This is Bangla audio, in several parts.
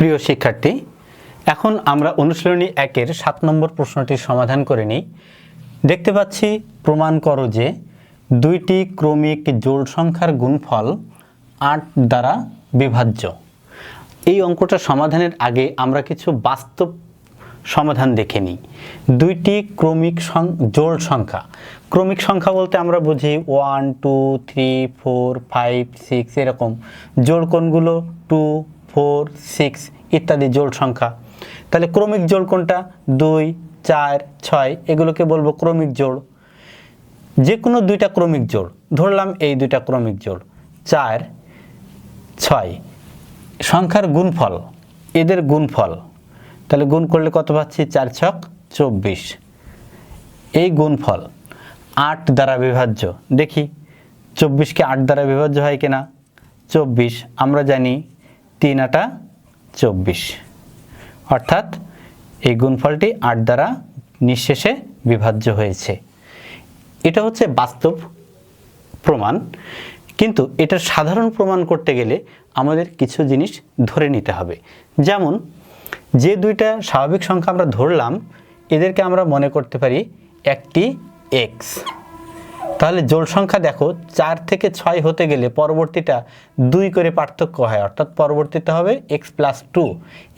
প্রিয় শিক্ষার্থী, এখন আমরা অনুশীলনী 1-এর 7 নম্বর প্রশ্নটির সমাধান করে নিই। দেখতে পাচ্ছি প্রমাণ করো যে দুইটি ক্রমিক জোড় সংখ্যার গুণফল 8 দ্বারা বিভাজ্য। এই অঙ্কটা সমাধানের আগে আমরা কিছু বাস্তব সমাধান দেখে নিই। দুইটি ক্রমিক জোড় সংখ্যা, ক্রমিক সংখ্যা বলতে আমরা বুঝি 1 2 3 4 5 6 এরকম। জোড় কোণগুলো 2 4 6 ইত্যাদি জোড় সংখ্যা। তাহলে ক্রমিক জোড় কোনটা? 2 4 6 এগুলোকে বলবো ক্রমিক জোড়। যে কোনো দুইটা ক্রমিক জোড় ধরলাম, এই দুইটা ক্রমিক জোড় 4 6 সংখ্যার গুণফল, এদের গুণফল। তাহলে গুণ করলে কত পাচ্ছি? 4 ছক 24। এই গুণফল 8 দ্বারা বিভাজ্য। দেখি 24কে 8 দ্বারা বিভাজ্য হয় কিনা। 24 আমরা জানি 3 8 24, অর্থাৎ এই গুণফলটি 8 দ্বারা নিঃশেষে বিভাজ্য হয়েছে। এটা হচ্ছে বাস্তব প্রমাণ, কিন্তু এটার সাধারণ প্রমাণ করতে গেলে আমাদের কিছু জিনিস ধরে নিতে হবে। যেমন যে দুইটা স্বাভাবিক সংখ্যা আমরা ধরলাম, এদেরকে আমরা মনে করতে পারি একটি x। তাহলে জোড় সংখ্যা দেখো 4 থেকে 6 হতে গেলে পরবর্তীটা 2 করে পার্থক্য হয়, অর্থাৎ পরবর্তীতে হবে x + 2।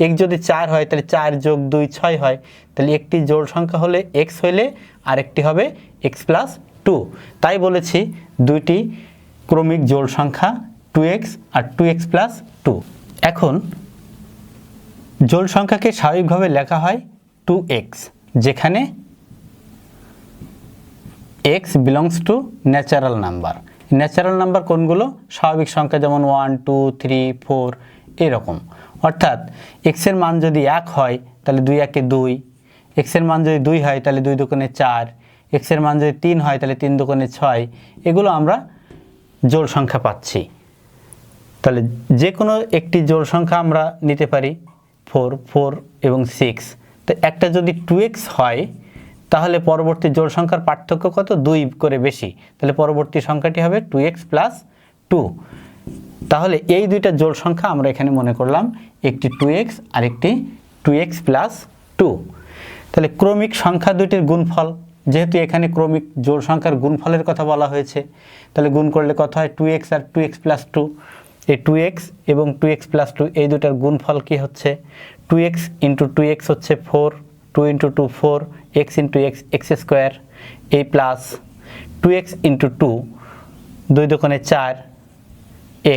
x যদি 4 হয় তাহলে 4 + 2 6 হয়। তাহলে একটি জোড় সংখ্যা হলে x হইলে আরেকটি হবে x + 2। তাই বলেছি দুইটি ক্রমিক জোড় সংখ্যা 2x আর 2x + 2। এখন জোড় সংখ্যাকে স্বাভাবিকভাবে লেখা হয় 2x, যেখানে x belongs to natural number. Natural number কোনগুলো? স্বাভাবিক সংখ্যা, যেমন 1 2 3 4 এরকম। অর্থাৎ x এর মান যদি 1 হয় তাহলে 2 1 2, x এর মান যদি 2 হয় তাহলে 2 2 4, x এর মান যদি 3 হয় তাহলে 3 2 6। এগুলো আমরা জোড় সংখ্যা পাচ্ছি। তাহলে যে কোনো একটি জোড় সংখ্যা আমরা নিতে পারি 4 4 এবং 6। তো একটা যদি 2x হয় তাহলে পরবর্তী জোড় সংখ্যার পার্থক্য কত? 2 করে বেশি। তাহলে পরবর্তী সংখ্যাটি হবে 2x + 2। তাহলে এই দুইটা জোড় সংখ্যা আমরা এখানে মনে করলাম, একটি 2x আর একটি 2x + 2। তাহলে ক্রমিক সংখ্যা দুইটির গুণফল, যেহেতু এখানে ক্রমিক জোড় সংখ্যার গুণফলের কথা বলা হয়েছে, তাহলে গুণ করলে কত হয়? 2x আর 2x + 2। এই 2x এবং 2x + 2 এই দুটার গুণফল কি হচ্ছে? 2x × 2x হচ্ছে 4, 2 × 2 4, x × x x², এই প্লাস 2x × 2 2 2 4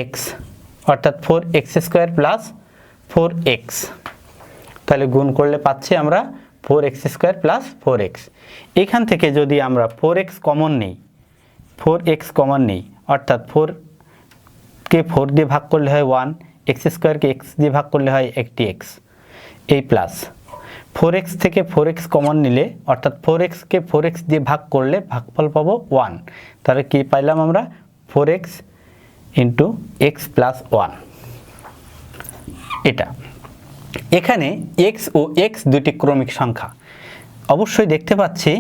x, অর্থাৎ 4x² + 4x। তাহলে গুণ করলে পাচ্ছি আমরা 4x² + 4x। এখান থেকে যদি আমরা 4x কমন নিই, 4x কমন নিই, অর্থাৎ 4কে 4 দিয়ে ভাগ করলে হয় 1, x² কে x দিয়ে ভাগ করলে হয় একটি x, এই প্লাস 4x থেকে 4x কমন নিলে, অর্থাৎ 4x কে 4x দিয়ে ভাগ করলে ভাগফল পাবো 1। তাহলে কি পাইলাম আমরা? 4x × x + 1। এটা এখানে x ও x দুটি ক্রমিক সংখ্যা। অবশ্যই দেখতে পাচ্ছি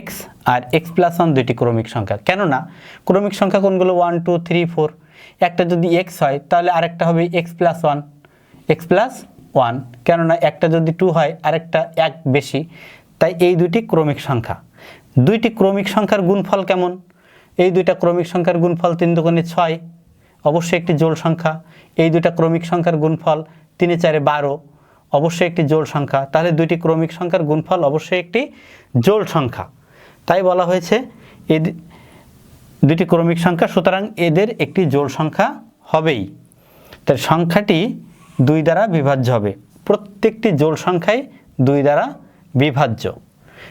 x আর x + 1 দুটি ক্রমিক সংখ্যা। কেননা ক্রমিক সংখ্যা কোনগুলো? 1 2 3 4। একটা যদি x হয় তাহলে আরেকটা হবে x + 1, x + 1। কেননা একটা যদি 2 হয় আরেকটা 1 বেশি। তাই এই দুটি ক্রমিক সংখ্যা। দুইটি ক্রমিক সংখ্যার গুণফল কেমন? এই দুইটা ক্রমিক সংখ্যার গুণফল 3 2 6, অবশ্যই একটি জোড় সংখ্যা। এই দুইটা ক্রমিক সংখ্যার গুণফল 3 4 12, অবশ্যই একটি জোড় সংখ্যা। তাহলে দুইটি ক্রমিক সংখ্যার গুণফল অবশ্যই একটি জোড় সংখ্যা। তাই বলা হয়েছে এই দুটি ক্রমিক সংখ্যা, সুতরাং এদের একটি জোড় সংখ্যা হবেই। তাই সংখ্যাটি 2 দ্বারা বিভাজ্য হবে। প্রত্যেকটি জোড় সংখ্যাই 2 দ্বারা বিভাজ্য।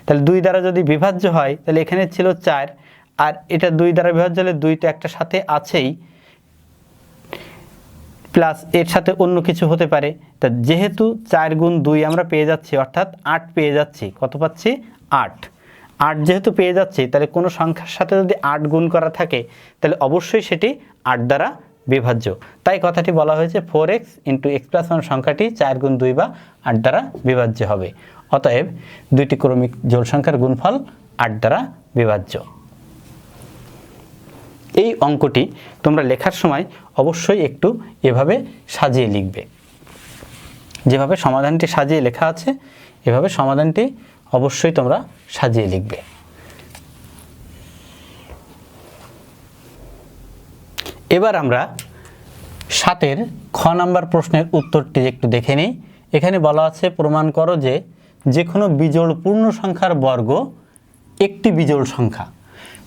তাহলে 2 দ্বারা যদি বিভাজ্য হয় তাহলে এখানে ছিল 4, আর এটা 2 দ্বারা বিভাজ্য হলে 2 তো একটা সাথে আছেই, প্লাস এর সাথে অন্য কিছু হতে পারে। তা যেহেতু 4 × 2 আমরা পেয়ে যাচ্ছি, অর্থাৎ 8 পেয়ে যাচ্ছি। কত পাচ্ছি? 8। 8 যেহেতু পেয়ে যাচ্ছি, তাহলে কোনো সংখ্যার সাথে যদি 8 গুণ করা থাকে তাহলে অবশ্যই সেটি 8 দ্বারা বিভাজ্য। তাই কথাটি বলা হয়েছে 4x × x + 1 সংখ্যাটি 4 × 2 বা 8 দ্বারা বিভাজ্য হবে। অতএব দুইটি ক্রমিক জোড় সংখ্যার গুণফল 8 দ্বারা বিভাজ্য। এই অঙ্কটি তোমরা লেখার সময় অবশ্যই একটু এভাবে সাজিয়ে লিখবে। যেভাবে সমাধানটি সাজিয়ে লেখা আছে এভাবে সমাধানটি অবশ্যই তোমরা সাজিয়ে লিখবে। এবার আমরা 7-এর খ নাম্বার প্রশ্নের উত্তরটি একটু দেখে নিই। এখানে বলা আছে প্রমাণ করো যে যে কোনো বিজোড় পূর্ণ সংখ্যার বর্গ একটি বিজোড় সংখ্যা।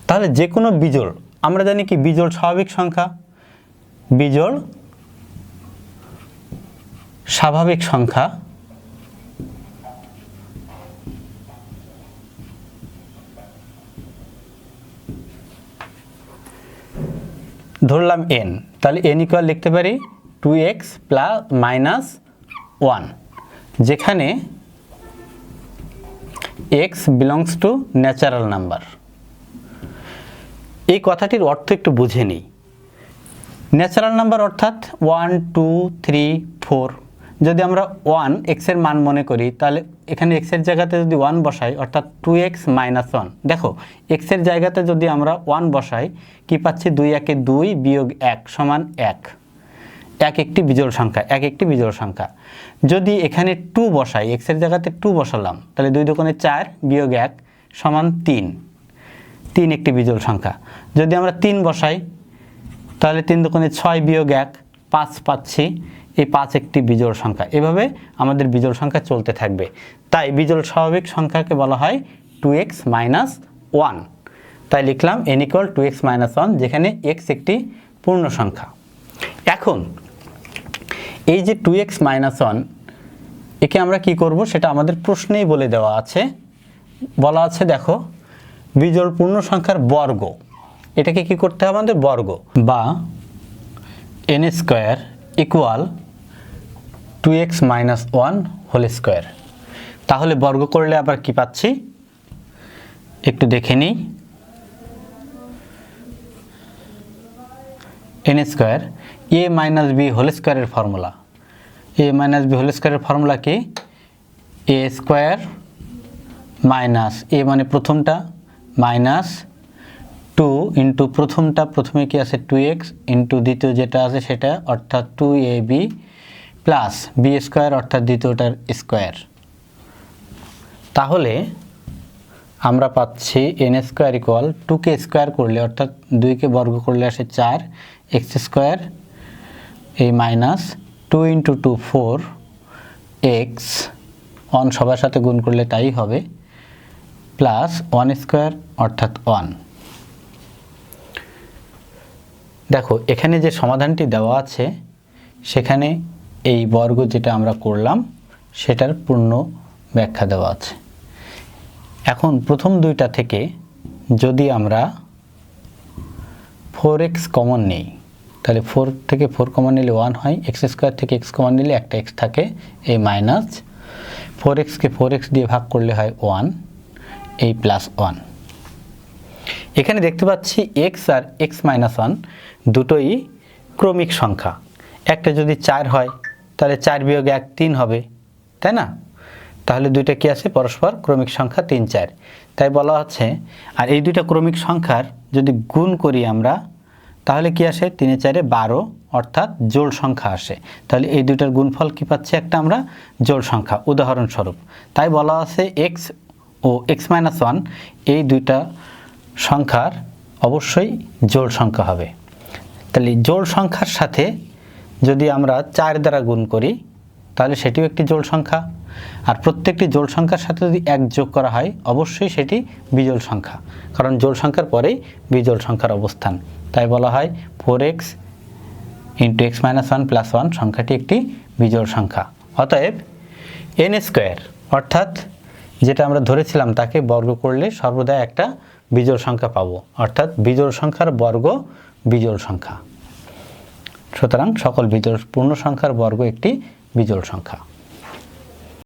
তাহলে যে কোনো বিজোড়, আমরা জানি কি বিজোড় স্বাভাবিক সংখ্যা, বিজোড় স্বাভাবিক সংখ্যা ধরলাম n, তাহলে n ইকুয়াল লিখতে পারি 2x - 1, যেখানে x belongs to natural number. এই কথাটির অর্থ একটু বুঝে নিই। ন্যাচারাল নাম্বার অর্থাৎ 1 2 3 4, যদি আমরা 1 x এর মান মনে করি তাহলে এখানে x এর জায়গাতে যদি 1 বসাই অর্থাৎ 2x - 1, দেখো x এর জায়গাতে যদি আমরা 1 বসাই কি পাচ্ছি 2 1 এ 2 বিয়োগ 1 সমান 1, 1 একটি বিজোড় সংখ্যা, 1 একটি বিজোড় সংখ্যা। যদি এখানে 2 বসাই, x এর জায়গাতে 2 বসালাম তাহলে 2 দুগুণে 4 বিয়োগ 1 সমান 3, 3 একটি বিজোড় সংখ্যা। যদি আমরা 3 বসাই তাহলে 3 দুগুণে 6 বিয়োগ 1 5 পাচ্ছি, এই 5 একটি বিজোড় সংখ্যা। এভাবে আমাদের বিজোড় সংখ্যা চলতে থাকবে। তাই বিজোড় স্বাভাবিক সংখ্যাকে বলা হয় 2x - 1। তাই লিখলাম n = 2x - 1, যেখানে x একটি পূর্ণ সংখ্যা। এখন এই যে 2x - 1 একে আমরা কি করব সেটা আমাদের প্রশ্নেই বলে দেওয়া আছে। বলা আছে দেখো বিজোড় পূর্ণ সংখ্যার বর্গ, এটাকে কি করতে হবে আমাদের বর্গ বা n² = 2x - 1 হোল স্কয়ার। তাহলে বর্গ করলে আবার কি পাচ্ছি একটু দেখে নিই। n² a - b হোল স্কয়ারের ফর্মুলা, a - b হোল স্কয়ারের ফর্মুলা কি a² মাইনাস a মানে প্রথমটা মাইনাস 2 ইন্টু প্রথমটা, প্রথমে কি আছে 2x ইন্টু দ্বিতীয় যেটা আছে সেটা অর্থাৎ 2ab প্লাস b² অর্থাৎ দ্বিতীয়টার স্কোয়ার। তাহলে আমরা পাচ্ছি n² = 2কে স্কোয়ার করলে অর্থাৎ 2কে বর্গ করলে আসে 4, x² এই মাইনাস 2 ইন্টু 2 4, x 1 সবার সাথে গুণ করলে তাই হবে প্লাস 1² অর্থাৎ 1। দেখো এখানে যে সমাধানটি দেওয়া আছে সেখানে এই বর্গ যেটা আমরা করলাম সেটার পূর্ণ ব্যাখ্যা দেওয়া আছে। এখন প্রথম দুইটা থেকে যদি আমরা 4x কমন নিই তাহলে 4 থেকে 4 কমন নিলে 1 হয়, x² থেকে x কমন নিলে একটা x থাকে এই মাইনাস 4x কে 4x দিয়ে ভাগ করলে হয় 1 এই প্লাস 1। এখানে দেখতে পাচ্ছি x আর x - 1 দুটোই ক্রমিক সংখ্যা। একটা যদি 4 হয় তাহলে 4 বিয়োগ 1 3 হবে, তাই না? তাহলে দুইটা কি আছে পরস্পর ক্রমিক সংখ্যা 3 4। তাই বলা হচ্ছে আর এই দুইটা ক্রমিক সংখ্যার যদি গুণ করি আমরা তাহলে কি আসে 3 4 12 অর্থাৎ জোড় সংখ্যা আসে। তাহলে এই দুইটার গুণফল কি পাচ্ছি একটা আমরা জোড় সংখ্যা উদাহরণস্বরূপ। তাই বলা আছে x ও x - 1 এই দুইটা সংখ্যার অবশ্যই জোড় সংখ্যা হবে। তাহলে জোড় সংখ্যার সাথে যদি আমরা 4 দ্বারা গুণ করি তাহলে সেটিও একটি জোড় সংখ্যা, আর প্রত্যেকটি জোড় সংখ্যার সাথে যদি 1 যোগ করা হয় অবশ্যই সেটি বিজোড় সংখ্যা, কারণ জোড় সংখ্যার পরেই বিজোড় সংখ্যার অবস্থান। তাই বলা হয় 4x × x - 1 + 1 সংখ্যাটি একটি বিজোড় সংখ্যা। অতএব n² অর্থাৎ যেটা আমরা ধরেছিলাম তাকে বর্গ করলে সর্বদা একটা বিজোড় সংখ্যা পাবো, অর্থাৎ বিজোড় সংখ্যার বর্গ বিজোড় সংখ্যা। সুতরাং সকল বিজোড় পূর্ণ সংখ্যার বর্গ একটি বিজোড় সংখ্যা।